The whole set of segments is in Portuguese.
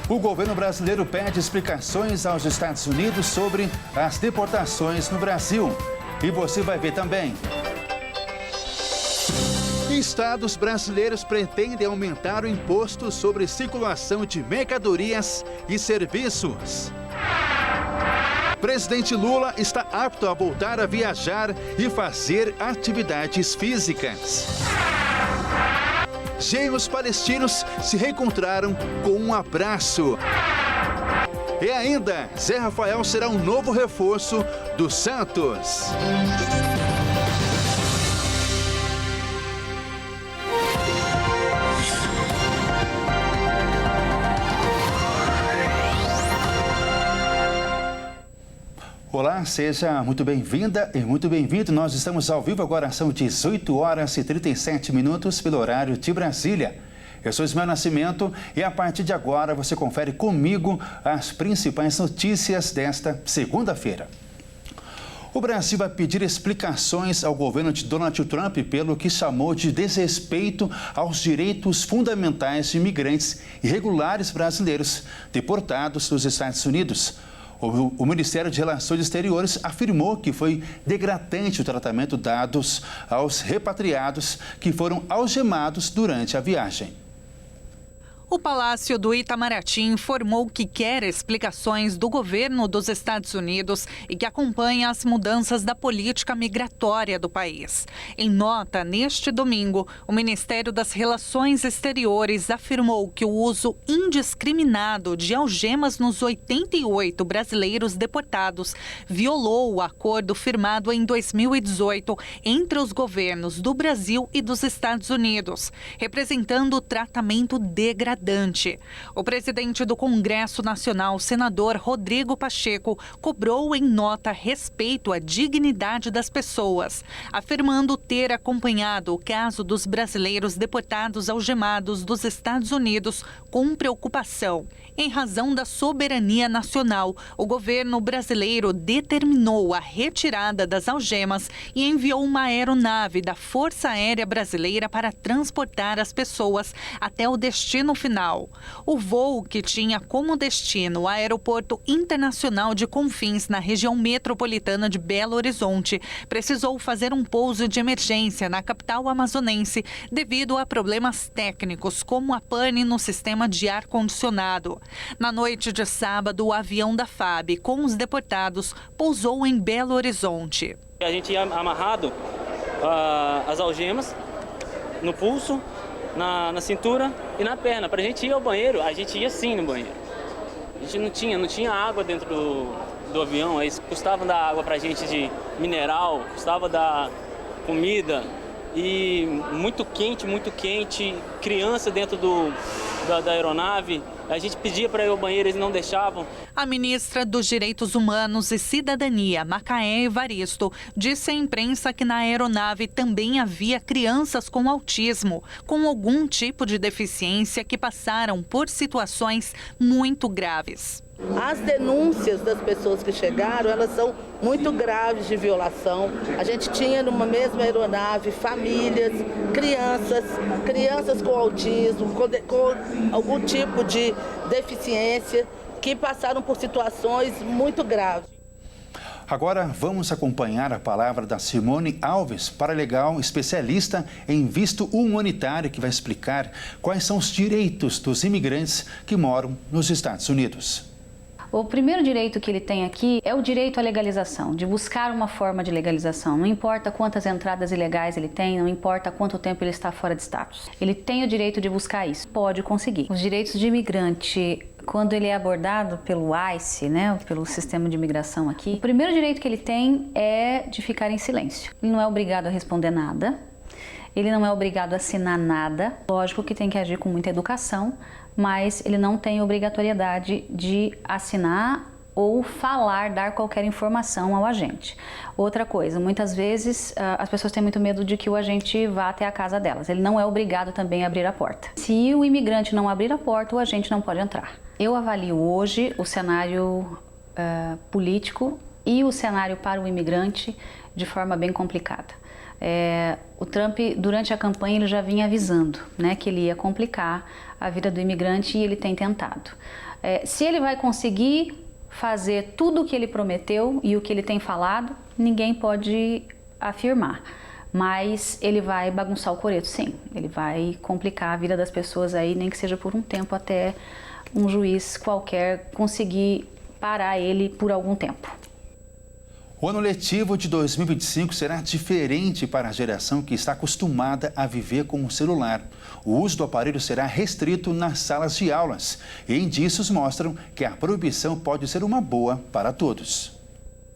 O governo brasileiro pede explicações aos Estados Unidos sobre as deportações no Brasil. E você vai ver também. Estados brasileiros pretendem aumentar o imposto sobre circulação de mercadorias e serviços. Presidente Lula está apto a voltar a viajar e fazer atividades físicas. Gêmeos palestinos se reencontraram com um abraço. E ainda, Zé Rafael será um novo reforço do Santos. Olá, seja muito bem-vinda e muito bem-vindo. Nós estamos ao vivo agora, são 18 horas e 37 minutos pelo horário de Brasília. Eu sou Ismael Nascimento e a partir de agora você confere comigo as principais notícias desta segunda-feira. O Brasil vai pedir explicações ao governo de Donald Trump pelo que chamou de desrespeito aos direitos fundamentais de imigrantes irregulares brasileiros deportados dos Estados Unidos. O Ministério de Relações Exteriores afirmou que foi degradante o tratamento dado aos repatriados que foram algemados durante a viagem. O Palácio do Itamaraty informou que quer explicações do governo dos Estados Unidos e que acompanha as mudanças da política migratória do país. Em nota, neste domingo, o Ministério das Relações Exteriores afirmou que o uso indiscriminado de algemas nos 88 brasileiros deportados violou o acordo firmado em 2018 entre os governos do Brasil e dos Estados Unidos, representando o tratamento degradante. O presidente do Congresso Nacional, senador Rodrigo Pacheco, cobrou em nota respeito à dignidade das pessoas, afirmando ter acompanhado o caso dos brasileiros deportados algemados dos Estados Unidos com preocupação. Em razão da soberania nacional, o governo brasileiro determinou a retirada das algemas e enviou uma aeronave da Força Aérea Brasileira para transportar as pessoas até o destino final. O voo, que tinha como destino o Aeroporto Internacional de Confins, na região metropolitana de Belo Horizonte, precisou fazer um pouso de emergência na capital amazonense devido a problemas técnicos, como a pane no sistema de ar-condicionado. Na noite de sábado, o avião da FAB com os deportados pousou em Belo Horizonte. A gente ia amarrado as algemas no pulso, na cintura e na perna. Para a gente ir ao banheiro, a gente ia sim no banheiro. A gente não tinha água dentro do avião, eles custavam dar água para a gente de mineral, custava dar comida. E muito quente, criança dentro da aeronave. A gente pedia para ir ao banheiro, eles não deixavam. A ministra dos Direitos Humanos e Cidadania, Macaé Evaristo, disse à imprensa que na aeronave também havia crianças com autismo, com algum tipo de deficiência que passaram por situações muito graves. As denúncias das pessoas que chegaram, elas são muito graves de violação. A gente tinha numa mesma aeronave famílias, crianças com autismo, com algum tipo de deficiência, que passaram por situações muito graves. Agora vamos acompanhar a palavra da Simone Alves, paralegal especialista em visto humanitário, que vai explicar quais são os direitos dos imigrantes que moram nos Estados Unidos. O primeiro direito que ele tem aqui é o direito à legalização, de buscar uma forma de legalização. Não importa quantas entradas ilegais ele tem, não importa quanto tempo ele está fora de status. Ele tem o direito de buscar isso, pode conseguir. Os direitos de imigrante, quando ele é abordado pelo ICE, né, pelo sistema de imigração aqui, o primeiro direito que ele tem é de ficar em silêncio. Ele não é obrigado a responder nada, ele não é obrigado a assinar nada. Lógico que tem que agir com muita educação, mas ele não tem obrigatoriedade de assinar ou falar, dar qualquer informação ao agente. Outra coisa, muitas vezes as pessoas têm muito medo de que o agente vá até a casa delas. Ele não é obrigado também a abrir a porta. Se o imigrante não abrir a porta, o agente não pode entrar. Eu avalio hoje o cenário político e o cenário para o imigrante de forma bem complicada. O Trump, durante a campanha, ele já vinha avisando, né, que ele ia complicar a vida do imigrante e ele tem tentado. Se ele vai conseguir fazer tudo o que ele prometeu e o que ele tem falado, ninguém pode afirmar. Mas ele vai bagunçar o coreto, sim. Ele vai complicar a vida das pessoas aí, nem que seja por um tempo, até um juiz qualquer conseguir parar ele por algum tempo. O ano letivo de 2025 será diferente para a geração que está acostumada a viver com o celular. O uso do aparelho será restrito nas salas de aulas. E indícios mostram que a proibição pode ser uma boa para todos.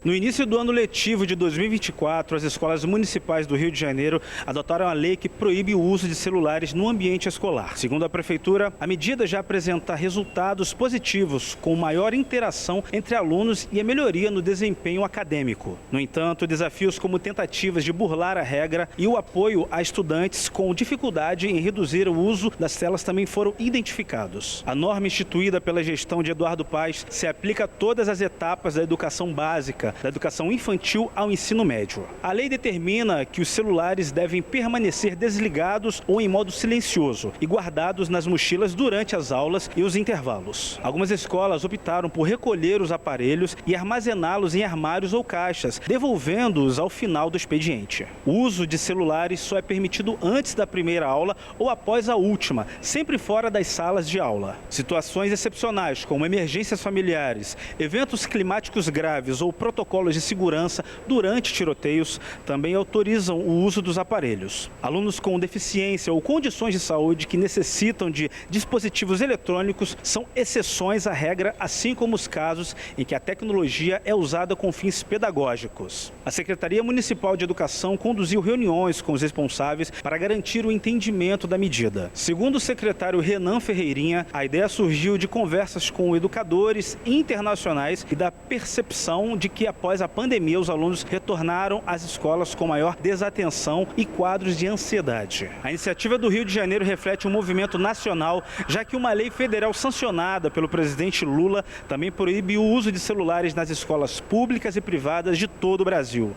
No início do ano letivo de 2024, as escolas municipais do Rio de Janeiro adotaram a lei que proíbe o uso de celulares no ambiente escolar. Segundo a Prefeitura, a medida já apresenta resultados positivos, com maior interação entre alunos e a melhoria no desempenho acadêmico. No entanto, desafios como tentativas de burlar a regra e o apoio a estudantes com dificuldade em reduzir o uso das telas também foram identificados. A norma instituída pela gestão de Eduardo Paes se aplica a todas as etapas da educação básica, da educação infantil ao ensino médio. A lei determina que os celulares devem permanecer desligados ou em modo silencioso e guardados nas mochilas durante as aulas e os intervalos. Algumas escolas optaram por recolher os aparelhos e armazená-los em armários ou caixas, devolvendo-os ao final do expediente. O uso de celulares só é permitido antes da primeira aula ou após a última, sempre fora das salas de aula. Situações excepcionais, como emergências familiares, eventos climáticos graves ou protocolos de segurança durante tiroteios também autorizam o uso dos aparelhos. Alunos com deficiência ou condições de saúde que necessitam de dispositivos eletrônicos são exceções à regra, assim como os casos em que a tecnologia é usada com fins pedagógicos. A Secretaria Municipal de Educação conduziu reuniões com os responsáveis para garantir o entendimento da medida. Segundo o secretário Renan Ferreirinha, a ideia surgiu de conversas com educadores internacionais e da percepção de que após a pandemia, os alunos retornaram às escolas com maior desatenção e quadros de ansiedade. A iniciativa do Rio de Janeiro reflete um movimento nacional, já que uma lei federal sancionada pelo presidente Lula também proíbe o uso de celulares nas escolas públicas e privadas de todo o Brasil.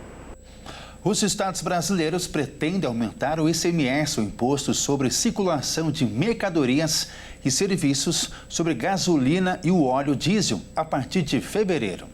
Os estados brasileiros pretendem aumentar o ICMS, o Imposto sobre Circulação de Mercadorias e Serviços, sobre gasolina e o óleo diesel, a partir de fevereiro.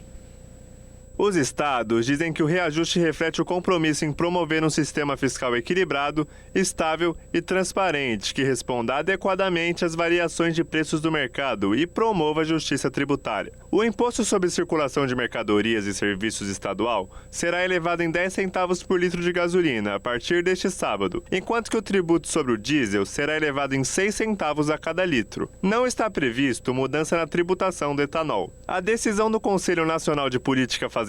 Os estados dizem que o reajuste reflete o compromisso em promover um sistema fiscal equilibrado, estável e transparente, que responda adequadamente às variações de preços do mercado e promova a justiça tributária. O imposto sobre circulação de mercadorias e serviços estadual será elevado em 10 centavos por litro de gasolina a partir deste sábado, enquanto que o tributo sobre o diesel será elevado em 6 centavos a cada litro. Não está previsto mudança na tributação do etanol. A decisão do Conselho Nacional de Política Fazendária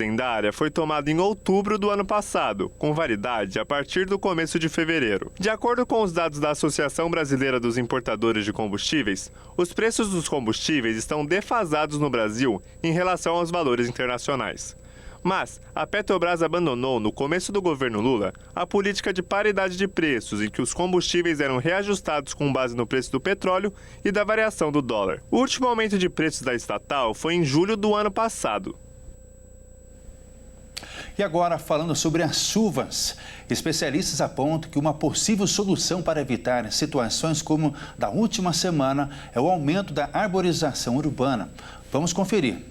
foi tomada em outubro do ano passado, com validade a partir do começo de fevereiro. De acordo com os dados da Associação Brasileira dos Importadores de Combustíveis, os preços dos combustíveis estão defasados no Brasil em relação aos valores internacionais. Mas a Petrobras abandonou, no começo do governo Lula, a política de paridade de preços, em que os combustíveis eram reajustados com base no preço do petróleo e da variação do dólar. O último aumento de preços da estatal foi em julho do ano passado. E agora, falando sobre as chuvas, especialistas apontam que uma possível solução para evitar situações como da última semana é o aumento da arborização urbana. Vamos conferir.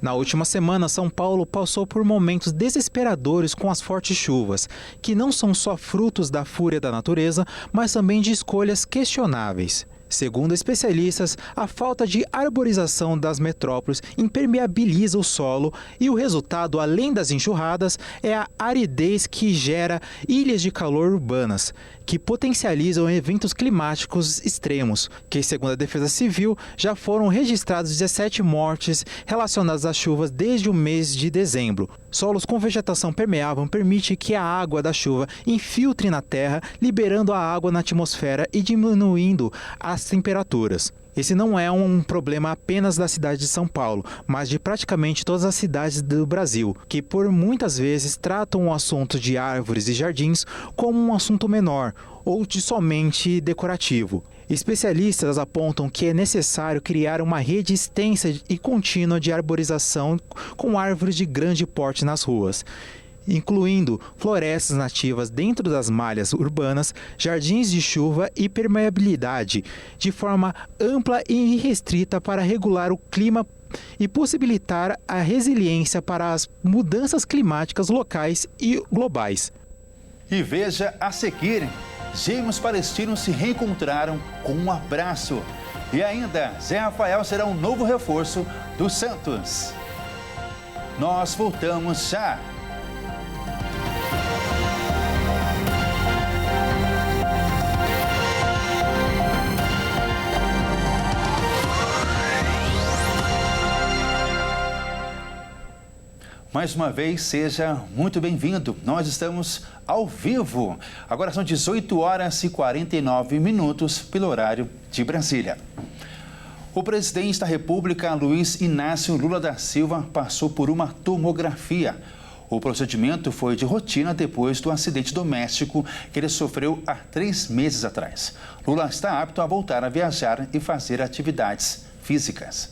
Na última semana, São Paulo passou por momentos desesperadores com as fortes chuvas, que não são só frutos da fúria da natureza, mas também de escolhas questionáveis. Segundo especialistas, a falta de arborização das metrópoles impermeabiliza o solo e o resultado, além das enxurradas, é a aridez que gera ilhas de calor urbanas, que potencializam eventos climáticos extremos, que, segundo a Defesa Civil, já foram registrados 17 mortes relacionadas às chuvas desde o mês de dezembro. Solos com vegetação permeável permitem que a água da chuva infiltre na terra, liberando a água na atmosfera e diminuindo as temperaturas. Esse não é um problema apenas da cidade de São Paulo, mas de praticamente todas as cidades do Brasil, que por muitas vezes tratam o assunto de árvores e jardins como um assunto menor ou de somente decorativo. Especialistas apontam que é necessário criar uma rede extensa e contínua de arborização com árvores de grande porte nas ruas. incluindo florestas nativas dentro das malhas urbanas, jardins de chuva e permeabilidade, de forma ampla e irrestrita para regular o clima e possibilitar a resiliência para as mudanças climáticas locais e globais. E veja a seguir, gêmeos palestinos se reencontraram com um abraço. E ainda, Zé Rafael será um novo reforço do Santos. Nós voltamos já. Mais uma vez, seja muito bem-vindo. Nós estamos ao vivo. Agora são 18 horas e 49 minutos pelo horário de Brasília. O presidente da República, Luiz Inácio Lula da Silva, passou por uma tomografia. O procedimento foi de rotina depois do acidente doméstico que ele sofreu há 3 meses atrás. Lula está apto a voltar a viajar e fazer atividades físicas.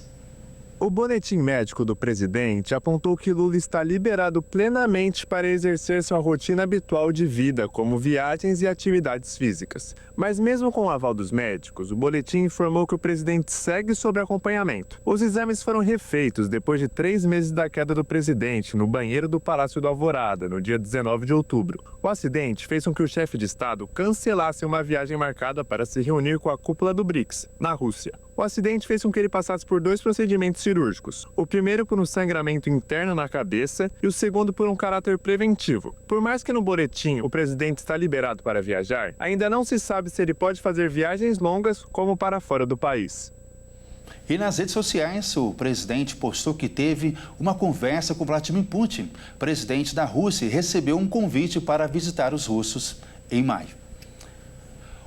O boletim médico do presidente apontou que Lula está liberado plenamente para exercer sua rotina habitual de vida, como viagens e atividades físicas. Mas mesmo com o aval dos médicos, o boletim informou que o presidente segue sob acompanhamento. Os exames foram refeitos depois de 3 meses da queda do presidente no banheiro do Palácio do Alvorada, no dia 19 de outubro. O acidente fez com que o chefe de Estado cancelasse uma viagem marcada para se reunir com a cúpula do BRICS, na Rússia. O acidente fez com que ele passasse por 2 procedimentos cirúrgicos. O primeiro por um sangramento interno na cabeça e o segundo por um caráter preventivo. Por mais que no boletim o presidente está liberado para viajar, ainda não se sabe se ele pode fazer viagens longas como para fora do país. E nas redes sociais, o presidente postou que teve uma conversa com Vladimir Putin, presidente da Rússia, e recebeu um convite para visitar os russos em maio.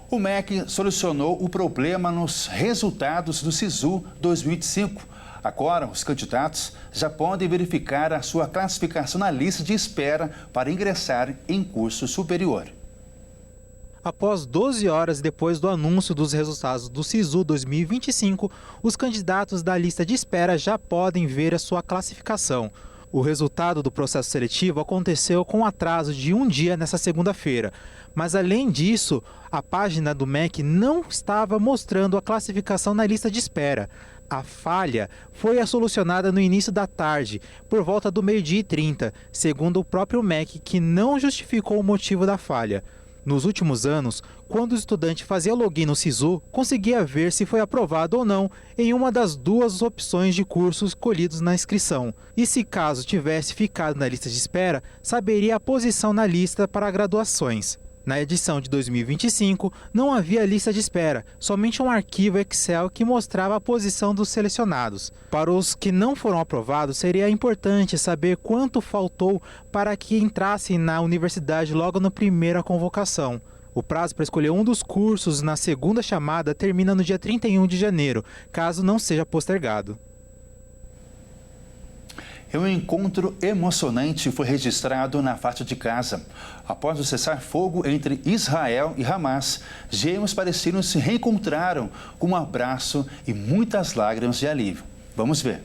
O MEC solucionou o problema nos resultados do SISU 2025. Agora, os candidatos já podem verificar a sua classificação na lista de espera para ingressar em curso superior. Após 12 horas depois do anúncio dos resultados do SISU 2025, os candidatos da lista de espera já podem ver a sua classificação. O resultado do processo seletivo aconteceu com atraso de 1 dia nesta segunda-feira. Mas, além disso, a página do MEC não estava mostrando a classificação na lista de espera. A falha foi solucionada no início da tarde, por volta do 12h30, segundo o próprio MEC, que não justificou o motivo da falha. Nos últimos anos, quando o estudante fazia login no SISU, conseguia ver se foi aprovado ou não em uma das 2 opções de cursos escolhidos na inscrição. E se caso tivesse ficado na lista de espera, saberia a posição na lista para graduações. Na edição de 2025, não havia lista de espera, somente um arquivo Excel que mostrava a posição dos selecionados. Para os que não foram aprovados, seria importante saber quanto faltou para que entrassem na universidade logo na primeira convocação. O prazo para escolher um dos cursos na segunda chamada termina no dia 31 de janeiro, caso não seja postergado. Um encontro emocionante foi registrado na faixa de Gaza. Após o cessar-fogo entre Israel e Hamas, gêmeos palestinos se reencontraram com um abraço e muitas lágrimas de alívio. Vamos ver.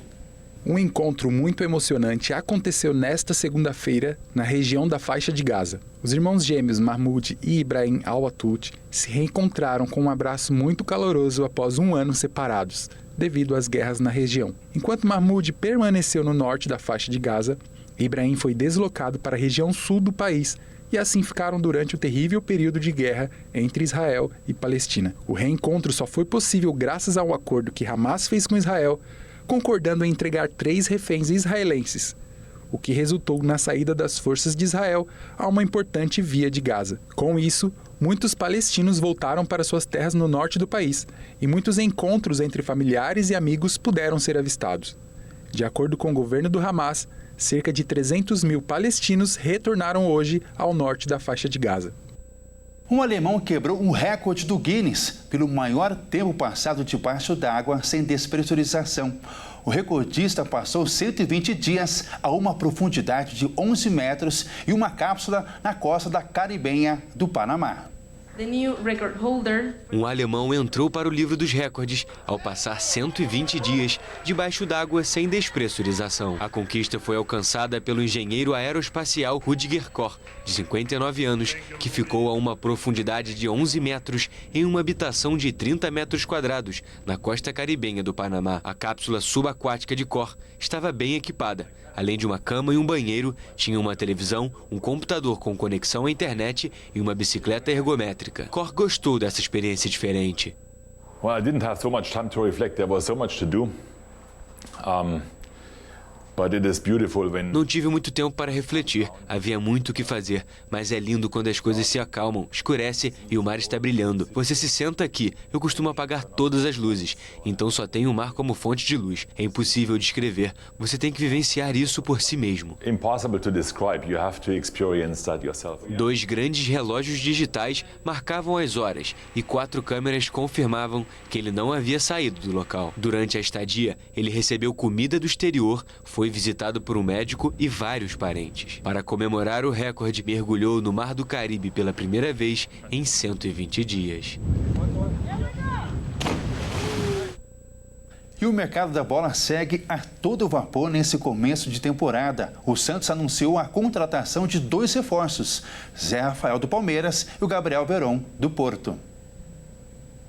Um encontro muito emocionante aconteceu nesta segunda-feira na região da faixa de Gaza. Os irmãos gêmeos Mahmoud e Ibrahim Al-Watut se reencontraram com um abraço muito caloroso após 1 ano separados, devido às guerras na região. Enquanto Mahmoud permaneceu no norte da faixa de Gaza, Ibrahim foi deslocado para a região sul do país e assim ficaram durante o terrível período de guerra entre Israel e Palestina. O reencontro só foi possível graças ao acordo que Hamas fez com Israel, concordando em entregar 3 reféns israelenses, o que resultou na saída das forças de Israel a uma importante via de Gaza. Com isso, muitos palestinos voltaram para suas terras no norte do país e muitos encontros entre familiares e amigos puderam ser avistados. De acordo com o governo do Hamas, cerca de 300 mil palestinos retornaram hoje ao norte da faixa de Gaza. Um alemão quebrou um recorde do Guinness pelo maior tempo passado debaixo d'água sem despressurização. O recordista passou 120 dias a uma profundidade de 11 metros e uma cápsula na costa da Caribenha do Panamá. Um alemão entrou para o livro dos recordes ao passar 120 dias debaixo d'água sem despressurização. A conquista foi alcançada pelo engenheiro aeroespacial Rüdiger Koch, de 59 anos, que ficou a uma profundidade de 11 metros em uma habitação de 30 metros quadrados na costa caribenha do Panamá. A cápsula subaquática de Koch estava bem equipada. Além de uma cama e um banheiro, tinha uma televisão, um computador com conexão à internet e uma bicicleta ergométrica. Koch gostou dessa experiência diferente. Well, I didn't have so much time to reflect. There was so much to do. But it is beautiful when... Não tive muito tempo para refletir, havia muito o que fazer, mas é lindo quando as coisas se acalmam, escurece e o mar está brilhando. Você se senta aqui, eu costumo apagar todas as luzes, então só tem o mar como fonte de luz. É impossível descrever, você tem que vivenciar isso por si mesmo. Impossible to describe, you have to experience that yourself. 2 grandes relógios digitais marcavam as horas e 4 câmeras confirmavam que ele não havia saído do local. Durante a estadia, ele recebeu comida do exterior, foi visitado por um médico e vários parentes. Para comemorar o recorde, mergulhou no Mar do Caribe pela primeira vez em 120 dias. E o mercado da bola segue a todo vapor nesse começo de temporada. O Santos anunciou a contratação de 2 reforços, Zé Rafael do Palmeiras e o Gabriel Veron do Porto.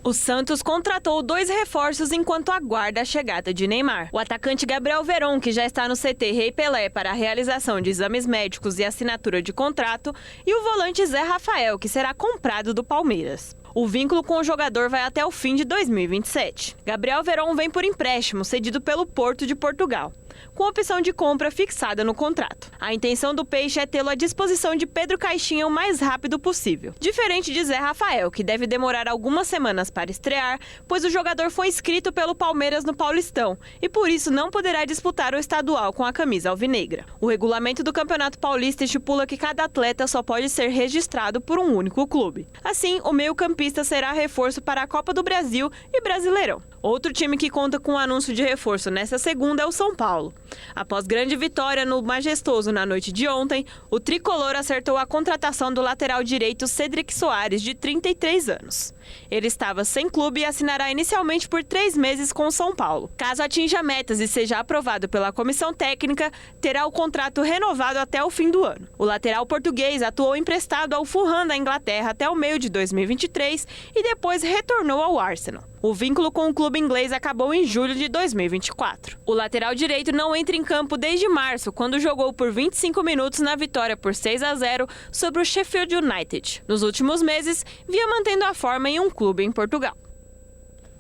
O Santos contratou 2 reforços enquanto aguarda a chegada de Neymar. O atacante Gabriel Veron, que já está no CT Rei Pelé para a realização de exames médicos e assinatura de contrato, e o volante Zé Rafael, que será comprado do Palmeiras. O vínculo com o jogador vai até o fim de 2027. Gabriel Veron vem por empréstimo cedido pelo Porto de Portugal, com opção de compra fixada no contrato. A intenção do Peixe é tê-lo à disposição de Pedro Caixinha o mais rápido possível. Diferente de Zé Rafael, que deve demorar algumas semanas para estrear, pois o jogador foi inscrito pelo Palmeiras no Paulistão e por isso não poderá disputar o estadual com a camisa alvinegra. O regulamento do Campeonato Paulista estipula que cada atleta só pode ser registrado por um único clube. Assim, o meio-campista será reforço para a Copa do Brasil e Brasileirão. Outro time que conta com o anúncio de reforço nesta segunda é o São Paulo. Após grande vitória no Majestoso na noite de ontem, o tricolor acertou a contratação do lateral direito Cedric Soares, de 33 anos. Ele estava sem clube e assinará inicialmente por 3 meses com o São Paulo. Caso atinja metas e seja aprovado pela comissão técnica, terá o contrato renovado até o fim do ano. O lateral português atuou emprestado ao Fulham da Inglaterra até o meio de 2023 e depois retornou ao Arsenal. O vínculo com o clube inglês acabou em julho de 2024. O lateral direito não entra em campo desde março, quando jogou por 25 minutos na vitória por 6-0 sobre o Sheffield United. Nos últimos meses, vinha mantendo a forma em um clube em Portugal.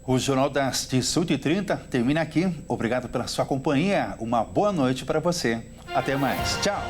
O Jornal das 18h30 termina aqui. Obrigado pela sua companhia. Uma boa noite para você. Até mais. Tchau.